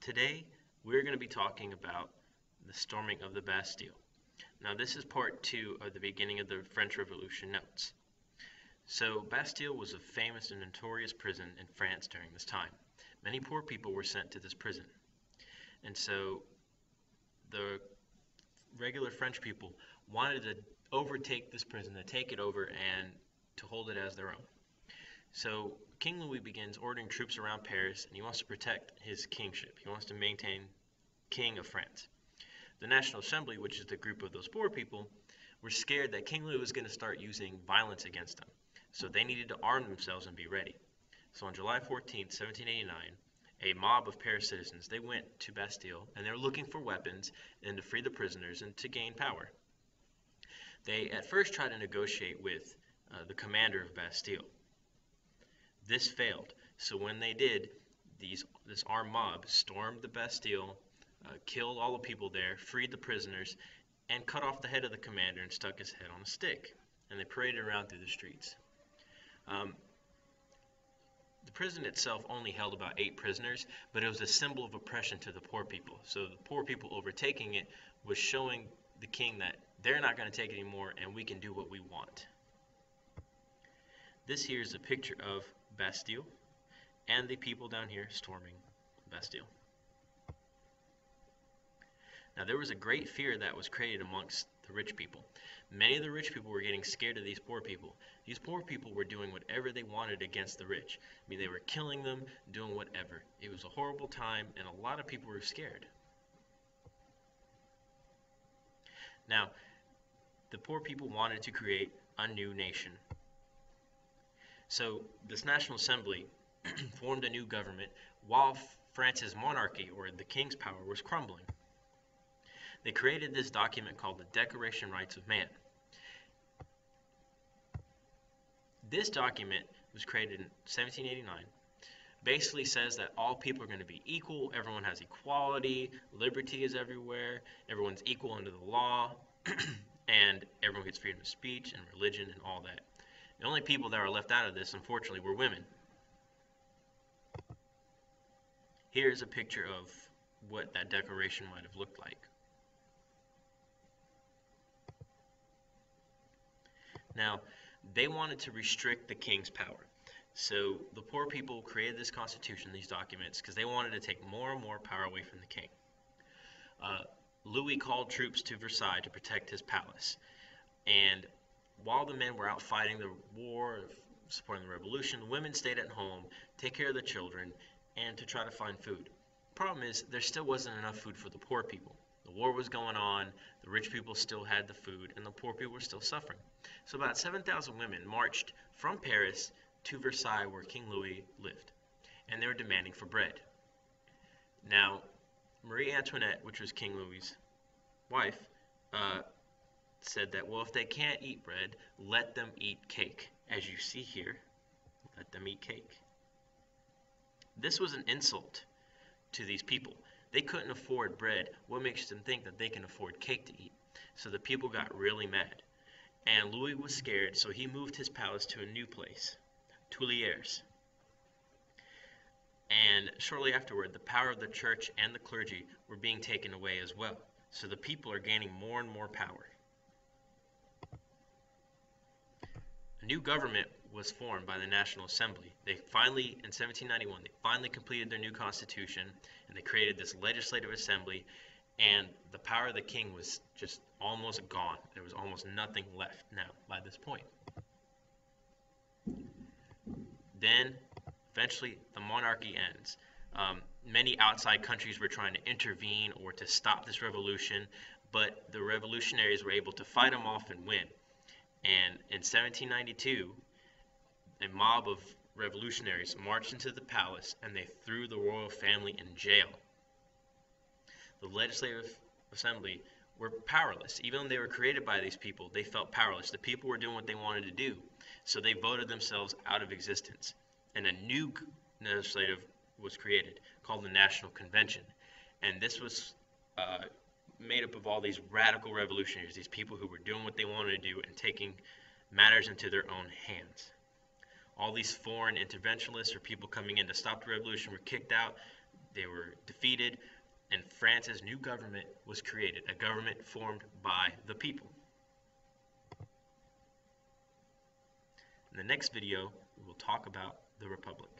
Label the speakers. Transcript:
Speaker 1: Today, we're going to be talking about the storming of the Bastille. Now, this is part 2 of the beginning of the French Revolution notes. So, Bastille was a famous and notorious prison in France during this time. Many poor people were sent to this prison. And so, the regular French people wanted to overtake this prison, to take it over and to hold it as their own. So King Louis begins ordering troops around Paris, and he wants to protect his kingship. He wants to maintain king of France. The National Assembly, which is the group of those poor people, were scared that King Louis was going to start using violence against them. So they needed to arm themselves and be ready. So on July 14th, 1789, a mob of Paris citizens, they went to Bastille, and they were looking for weapons and to free the prisoners and to gain power. They at first tried to negotiate with the commander of Bastille. This failed. So when they did, this armed mob stormed the Bastille, killed all the people there, freed the prisoners, and cut off the head of the commander and stuck his head on a stick. And they paraded around through the streets. The prison itself only held about 8 prisoners, but it was a symbol of oppression to the poor people. So the poor people overtaking it was showing the king that they're not going to take it anymore and we can do what we want. This here is a picture of Bastille and the people down here storming Bastille. Now there was a great fear that was created amongst the rich people. Many of the rich people were getting scared of these poor people. These poor people were doing whatever they wanted against the rich. I mean, they were killing them, doing whatever. It was a horrible time, and a lot of people were scared. Now, the poor people wanted to create a new nation. So this National Assembly formed a new government while France's monarchy, or the king's power, was crumbling. They created this document called the Declaration of Rights of Man. This document was created in 1789. Basically says that all people are going to be equal, everyone has equality, liberty is everywhere, everyone's equal under the law, and everyone gets freedom of speech and religion and all that. The only people that are left out of this, unfortunately, were women. Here's a picture of what that declaration might have looked like. Now, they wanted to restrict the king's power. So the poor people created this constitution, these documents, because they wanted to take more and more power away from the king. Louis called troops to Versailles to protect his palace. And while the men were out fighting the war, supporting the revolution, the women stayed at home, take care of the children, and to try to find food. Problem is, there still wasn't enough food for the poor people. The war was going on, the rich people still had the food, and the poor people were still suffering. So about 7,000 women marched from Paris to Versailles, where King Louis lived, and they were demanding for bread. Now, Marie Antoinette, which was King Louis's wife, said that, well, if they can't eat bread, let them eat cake. As you see here, let them eat cake. This was an insult to these people. They couldn't afford bread. What makes them think that they can afford cake to eat? So the people got really mad. And Louis was scared, so he moved his palace to a new place, Tuileries. And shortly afterward, the power of the church and the clergy were being taken away as well. So the people are gaining more and more power. A new government was formed by the National Assembly. They finally, in 1791, they finally completed their new constitution, and they created this legislative assembly, and the power of the king was just almost gone. There was almost nothing left now by this point. Then, eventually, the monarchy ends. Many outside countries were trying to intervene or to stop this revolution, but the revolutionaries were able to fight them off and win. And in 1792, a mob of revolutionaries marched into the palace and they threw the royal family in jail. The legislative assembly were powerless. Even though they were created by these people, they felt powerless. The people were doing what they wanted to do, so they voted themselves out of existence. And a new legislative was created called the National Convention. And this was made up of all these radical revolutionaries, these people who were doing what they wanted to do and taking matters into their own hands. All these foreign interventionists or people coming in to stop the revolution were kicked out. they were defeated, and France's new government was created, a government formed by the people. In the next video, we will talk about the Republic.